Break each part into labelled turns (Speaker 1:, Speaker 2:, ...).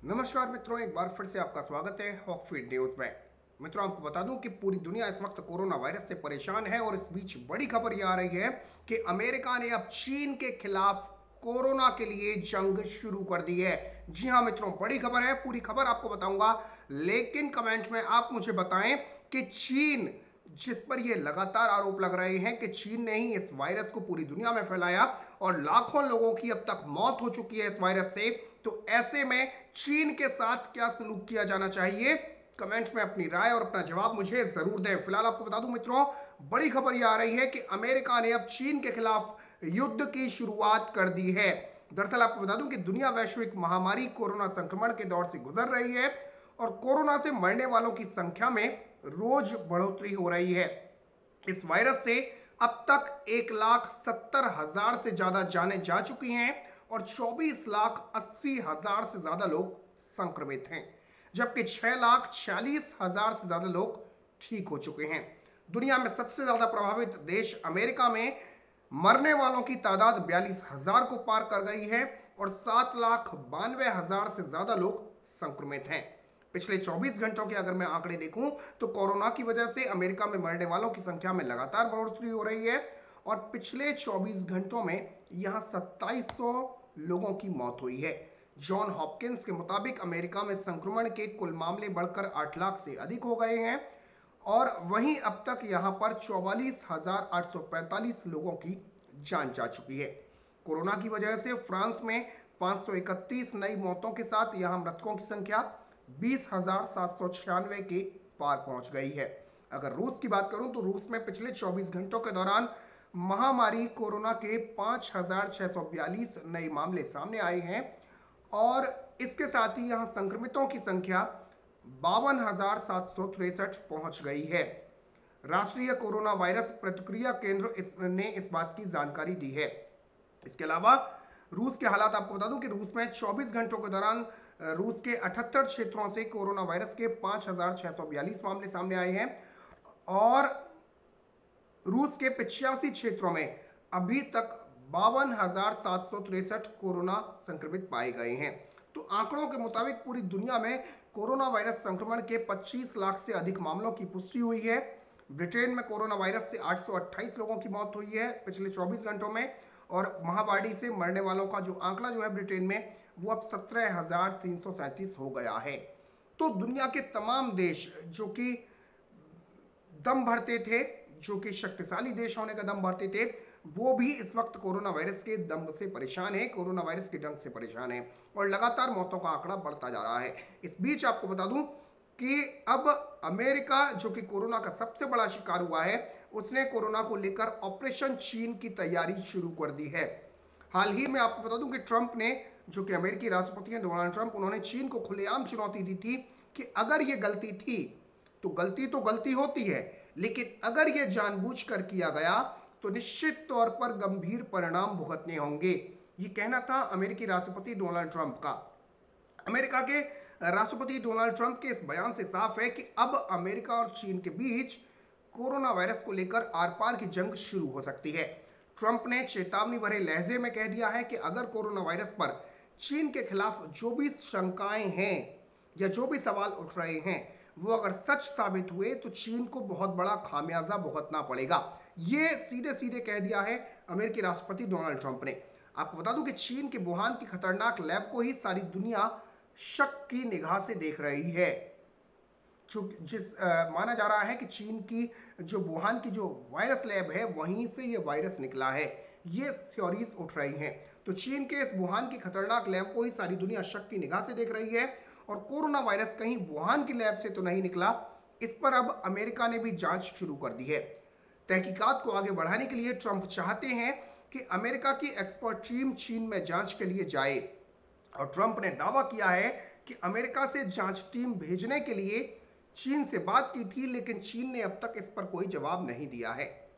Speaker 1: नमस्कार मित्रों, एक बार फिर से आपका स्वागत है हॉकफीड न्यूज में। मित्रों, आपको बता दूं कि पूरी दुनिया इस वक्त कोरोना वायरस से परेशान है और इस बीच बड़ी खबर यह आ रही है कि अमेरिका ने अब चीन के खिलाफ कोरोना के लिए जंग शुरू कर दी है। जी हां मित्रों, बड़ी खबर है, पूरी खबर आपको बताऊंगा, लेकिन कमेंट में आप मुझे बताएं कि चीन, जिस पर यह लगातार आरोप लग रहे हैं कि चीन ने ही इस वायरस को पूरी दुनिया में फैलाया और लाखों लोगों की अब तक मौत हो चुकी है इस वायरस से, तो ऐसे में चीन के साथ क्या सलूक किया जाना चाहिए? कमेंट में अपनी राय और अपना जवाब मुझे जरूर दें। फिलहाल आपको बता दूं मित्रों, बड़ी खबर यह आ रही है कि अमेरिका ने अब चीन के खिलाफ युद्ध की शुरुआत कर दी है। दरअसल आपको बता दूं कि दुनिया वैश्विक महामारी कोरोना संक्रमण के दौर से गुजर रही है और कोरोना से मरने वालों की संख्या में रोज बढ़ोतरी हो रही है। इस वायरस से अब तक 1,70,000 से ज्यादा जानें जा चुकी हैं और 24,80,000 से ज्यादा लोग संक्रमित हैं, जबकि 6,46,000 से ज्यादा लोग ठीक हो चुके हैं। दुनिया में सबसे ज्यादा प्रभावित देश अमेरिका में मरने वालों की तादाद 42,000 को पार कर गई है और 7,92,000 से ज्यादा लोग संक्रमित हैं। पिछले 24 घंटों के अगर मैं आंकड़े देखूं तो कोरोना की वजह से अमेरिका में मरने वालों की संख्या में लगातार बढ़ोतरी हो रही है और पिछले 24 घंटों में यहां 2700 लोगों की मौत हुई है। जॉन हॉपकिंस के मुताबिक अमेरिका में संक्रमण के कुल मामले बढ़कर 8 लाख से अधिक हो गए हैं और वहीं अब तक यहां पर 44,845 लोगों की जान जा चुकी है। कोरोना की वजह से फ्रांस में 531 नई मौतों के साथ यहां मृतकों की संख्या 20,796 के पार पहुंच गई है। अगर रूस की बात करूं तो रूस में पिछले 24 घंटों के दौरान महामारी कोरोना के 5,642 नए मामले सामने आए हैं और इसके साथ ही यहां संक्रमितों की संख्या 52,763 पहुंच गई है। राष्ट्रीय कोरोना वायरस प्रतिक्रिया केंद्र ने इस बात की जानकारी दी है। इसके अलावा रूस के हालात आपको बता दूं कि रूस में 24 घंटों के दौरान रूस के 78 क्षेत्रों से कोरोना वायरस के 5,642 मामले सामने आए हैं और रूस के 85 क्षेत्रों में अभी तक 52,763 कोरोना संक्रमित पाए गए हैं। तो आंकड़ों के मुताबिक पूरी दुनिया में कोरोना वायरस संक्रमण के 25 लाख से अधिक मामलों की पुष्टि हुई है। ब्रिटेन में कोरोना वायरस से 828 लोगों की मौत हुई है पिछले 24 घंटों में और महामारी से मरने वालों का जो आंकड़ा जो है ब्रिटेन में वो अब 17,337 हो गया है। तो दुनिया के तमाम देश जो कि दम भरते थे, जो कि शक्तिशाली देश होने का दम भरते थे, वो भी इस वक्त कोरोना वायरस के दम से परेशान है, कोरोना वायरस के डंक से परेशान है और लगातार मौतों का आंकड़ा बढ़ता जा रहा है। इस बीच आपको बता दूं कि अब अमेरिका, जो कि कोरोना का सबसे बड़ा शिकार हुआ है, उसने कोरोना को लेकर ऑपरेशन चीन की तैयारी शुरू कर दी है। हाल ही में आपको बता दूं कि ट्रंप ने, जो कि अमेरिकी राष्ट्रपति हैं डोनाल्ड ट्रंप, उन्होंने चीन को खुलेआम चुनौती दी थी कि अगर ये गलती थी तो गलती होती है, लेकिन अगर यह जानबूझकर किया गया तो निश्चित तौर पर गंभीर परिणाम भुगतने होंगे। ये कहना था अमेरिकी राष्ट्रपति डोनाल्ड ट्रंप का। अमेरिका के राष्ट्रपति डोनाल्ड ट्रंप के इस बयान से साफ है कि अब अमेरिका और चीन के बीच कोरोना वायरस को लेकर आर पार की जंग शुरू हो सकती है। ट्रंप ने चेतावनी भरे लहजे में कह दिया है कि अगर कोरोना वायरस पर चीन के खिलाफ जो भी शंकाएं हैं या जो भी सवाल उठ रहे हैं वो अगर सच साबित हुए तो चीन को बहुत बड़ा खामियाजा भुगतना पड़ेगा। ये सीधे सीधे कह दिया है अमेरिकी राष्ट्रपति डोनाल्ड ट्रंप ने। आपको बता दूं कि चीन के वुहान की खतरनाक लैब को ही सारी दुनिया शक की निगाह से देख रही है। माना जा रहा है कि चीन की जो वुहान की जो वायरस लैब है वहीं से ये वायरस निकला है, ये थ्योरीज उठ रही हैं। तो चीन के इस वुहान की खतरनाक लैब को ही सारी दुनिया शक की निगाह से देख रही है और कोरोना वायरस कहीं वुहान की लैब से तो नहीं निकला, इस पर अब अमेरिका ने भी जांच शुरू कर दी है। तहकीकात को आगे बढ़ाने के लिए ट्रंप चाहते हैं कि अमेरिका की एक्सपर्ट टीम चीन में जांच के लिए जाए और ट्रंप ने दावा किया है कि अमेरिका से जांच टीम भेजने के लिए चीन से बात की थी, लेकिन चीन ने अब तक इस पर कोई जवाब नहीं दिया है।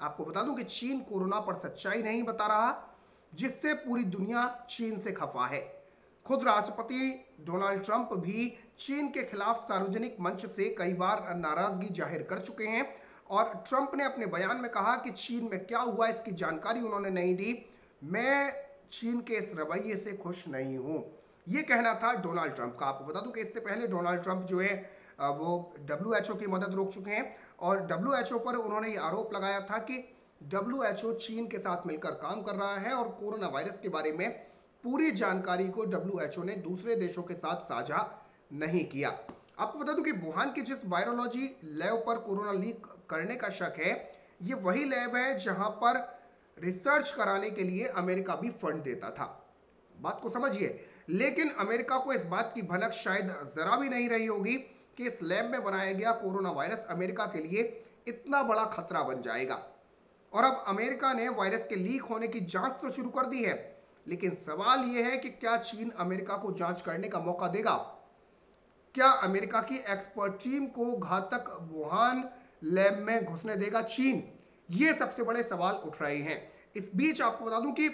Speaker 1: आपको बता दूं कि चीन कोरोना पर सच्चाई नहीं बता रहा, जिससे पूरी दुनिया चीन से खफा है। खुद राष्ट्रपति डोनाल्ड ट्रंप भी चीन के खिलाफ सार्वजनिक मंच से कई बार नाराजगी जाहिर कर चुके हैं और ट्रंप ने अपने बयान में कहा कि चीन में क्या हुआ इसकी जानकारी उन्होंने नहीं दी। मैं चीन के इस रवैये से खुश नहीं हूं, ये कहना था डोनाल्ड ट्रंप का। आपको बता दूं कि इससे पहले डोनाल्ड ट्रंप जो है वो डब्ल्यूएचओ की मदद रोक चुके हैं और डब्ल्यूएचओ पर उन्होंने ये आरोप लगाया था कि डब्ल्यूएचओ चीन के साथ मिलकर काम कर रहा है और कोरोना वायरस के बारे में पूरी जानकारी को डब्ल्यूएचओ ने दूसरे देशों के साथ साझा नहीं किया। आपको बता दूं कि वुहान की जिस वायरोलॉजी लैब पर कोरोना लीक करने का शक है, ये वही लैब है जहां पर रिसर्च कराने के लिए अमेरिका भी फंड देता था। बात को समझिए। लेकिन अमेरिका को इस बात की भनक शायद जरा भी नहीं रही होगी कि इस लैब में बनाया गया कोरोना वायरस अमेरिका के लिए इतना बड़ा खतरा बन जाएगा। और अब अमेरिका ने वायरस के लीक होने की जांच तो शुरू कर दी है, लेकिन सवाल यह है कि क्या चीन अमेरिका को जांच करने का मौका देगा? क्या अमेरिका की एक्सपर्ट टीम को घातक वुहान लैब में घुसने देगा चीन? ये सबसे बड़े सवाल उठ रहे हैं। इस बीच आपको बता दूं कि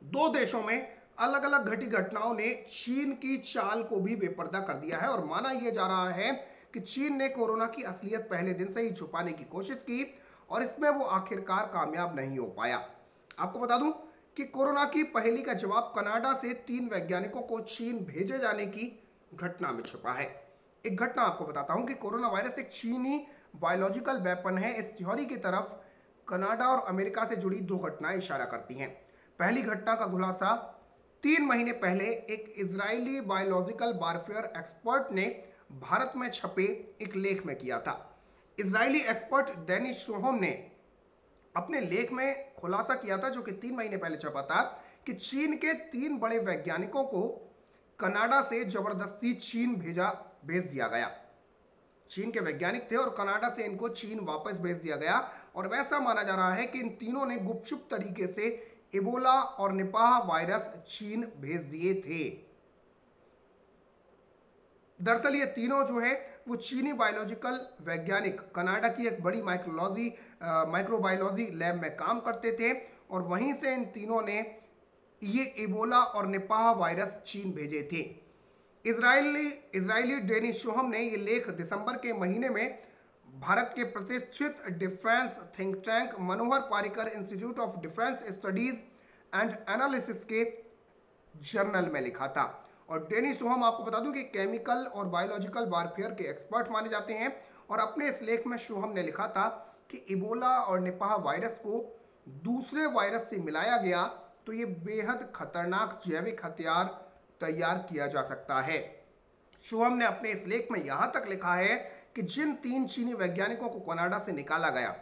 Speaker 1: दो देशों में अलग अलग घटी घटनाओं ने चीन की चाल को भी बेपर्दा कर दिया है और माना यह जा रहा है कि चीन ने कोरोना की असलियत पहले दिन से ही छुपाने की कोशिश की और इसमें वो आखिरकार कामयाब नहीं हो पाया। आपको बता दूं कि कोरोना की पहेली का जवाब कनाडा से 3 वैज्ञानिकों को चीन भेजे जाने की घटना में छुपा है। एक घटना आपको बताता हूं कि कोरोना वायरस एक चीनी बायोलॉजिकल वेपन है। इस थ्योरी की तरफ कनाडा और अमेरिका से जुड़ी 2 घटनाएं इशारा करती हैं। पहली घटना का खुलासा 3 महीने पहले एक इजरायली बायोलॉजिकल वारफेयर एक्सपर्ट ने भारत में छपे एक लेख में किया था। इजरायली एक्सपर्ट डेनिस शोहम ने अपने लेख में खुलासा किया था, जो कि 3 महीने पहले छपा था, कि चीन के 3 बड़े वैज्ञानिकों को कनाडा से जबरदस्ती चीन भेज दिया गया। चीन के वैज्ञानिक थे और कनाडा से इनको चीन वापस भेज दिया गया और वैसा माना जा रहा है कि इन तीनों ने गुपचुप तरीके से इबोला और निपाह वायरस चीन भेज दिए थे। दरअसल ये तीनों जो है वो चीनी बायोलॉजिकल वैज्ञानिक कनाडा की एक बड़ी माइक्रोबायोलॉजी लैब में काम करते थे और वहीं से इन तीनों ने ये इबोला और निपाह वायरस चीन भेजे थे। इजरायली डेनिस शोहम ने ये लेख दिसंबर के महीने में भारत के प्रतिष्ठित defence think tank Manohar Parrikar institute of defence studies and analysis के जर्नल में लिखा था। और डेनिस शोहम आपको बता दूं कि केमिकल और बायोलॉजिकल वारफेयर के एक्सपर्ट माने जाते हैं और अपने इस लेख में शोहम ने लिखा था कि इबोला और निपाह वायरस को दूसरे वायरस से मिलाया गया तो ये बेहद खतरनाक जैविक हथियार तैयार किया जा सकता है। शोहम ने अपने इस लेख में यहां तक लिखा है कि जिन 3 चीनी वैज्ञानिकों को कनाडा से निकाला गया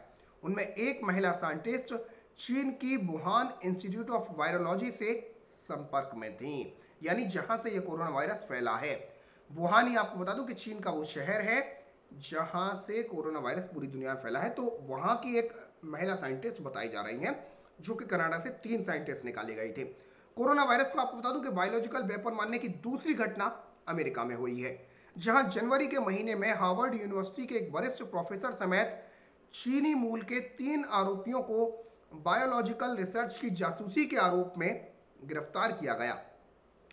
Speaker 1: उनमें एक महिला साइंटिस्ट चीन की वुहान इंस्टीट्यूट ऑफ वायरोलॉजी से संपर्क में थी, यानी जहां से यह कोरोना वायरस फैला है। वुहान ही आपको बता दूं कि चीन का वो शहर है जहां से कोरोना वायरस पूरी दुनिया में फैला है। तो वहां की एक महिला साइंटिस्ट बताई जा रही है, जो कि कनाडा से 3 साइंटिस्ट निकाले गए थे। कोरोना वायरस को आपको बता दूं कि बायोलॉजिकल वेपन मानने की दूसरी घटना अमेरिका में हुई है, जहां जनवरी के महीने में हार्वर्ड यूनिवर्सिटी के एक वरिष्ठ प्रोफेसर समेत चीनी मूल के 3 आरोपियों को बायोलॉजिकल रिसर्च की जासूसी के आरोप में गिरफ्तार किया गया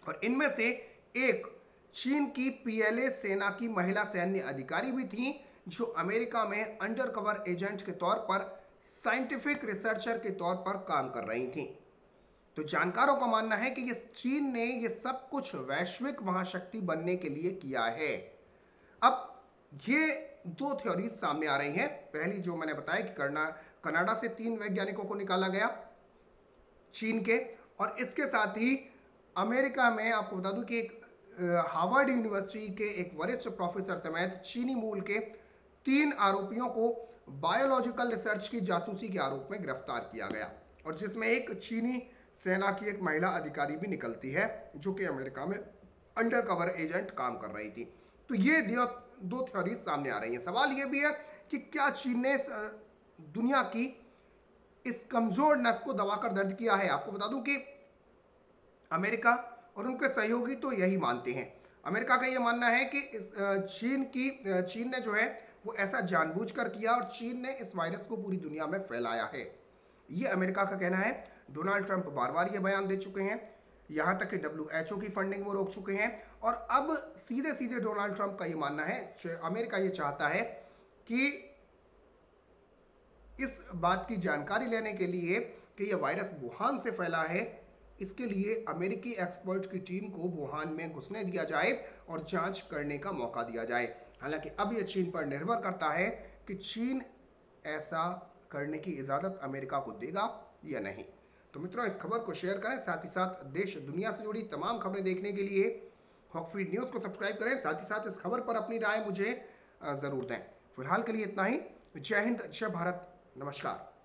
Speaker 1: और इनमें से एक चीन की पीएलए सेना की महिला सैन्य अधिकारी भी थी, जो अमेरिका में अंडरकवर एजेंट के तौर पर साइंटिफिक रिसर्चर के तौर पर काम कर रही थी। तो जानकारों का मानना है कि ये चीन ने ये सब कुछ वैश्विक महाशक्ति बनने के लिए किया है। अब ये 2 थ्योरीज सामने आ रही हैं। पहली जो मैंने बताया कि कनाडा से 3 वैज्ञानिकों को निकाला गया चीन के, और इसके साथ ही अमेरिका में आपको बता दूं कि एक हार्वर्ड यूनिवर्सिटी के एक वरिष्ठ प्रोफेसर समेत चीनी मूल के 3 आरोपियों को बायोलॉजिकल रिसर्च की जासूसी के आरोप में गिरफ्तार किया गया और जिसमें एक चीनी सेना की एक महिला अधिकारी भी निकलती है, जो कि अमेरिका में अंडरकवर एजेंट काम कर रही थी। तो ये 2 थ्योरीज सामने आ रही हैं। सवाल ये भी है कि क्या चीन ने दुनिया की इस कमजोर नस को दबाकर दर्द किया है? आपको बता दूं कि अमेरिका और उनके सहयोगी तो यही मानते हैं। अमेरिका का यह मानना है कि चीन ने जो है वो ऐसा जानबूझकर किया और चीन ने इस वायरस को पूरी दुनिया में फैलाया है। ये अमेरिका का कहना है। डोनाल्ड ट्रंप बार बार ये बयान दे चुके हैं, यहां तक कि डब्ल्यूएचओ की फंडिंग वो रोक चुके हैं और अब सीधे सीधे डोनाल्ड ट्रंप का ये मानना है, अमेरिका ये चाहता है कि इस बात की जानकारी लेने के लिए कि यह वायरस वुहान से फैला है, इसके लिए अमेरिकी एक्सपर्ट की टीम को वुहान में घुसने दिया जाए और जांच करने का मौका दिया जाए। हालांकि अब यह चीन पर निर्भर करता है कि चीन ऐसा करने की इजाज़त अमेरिका को देगा या नहीं। तो मित्रों, इस खबर को शेयर करें, साथ ही साथ देश दुनिया से जुड़ी तमाम खबरें देखने के लिए हॉकफीड न्यूज़ को सब्सक्राइब करें। साथ ही साथ इस खबर पर अपनी राय मुझे ज़रूर दें। फिलहाल के लिए इतना ही। जय हिंद, जय भारत, नमस्कार।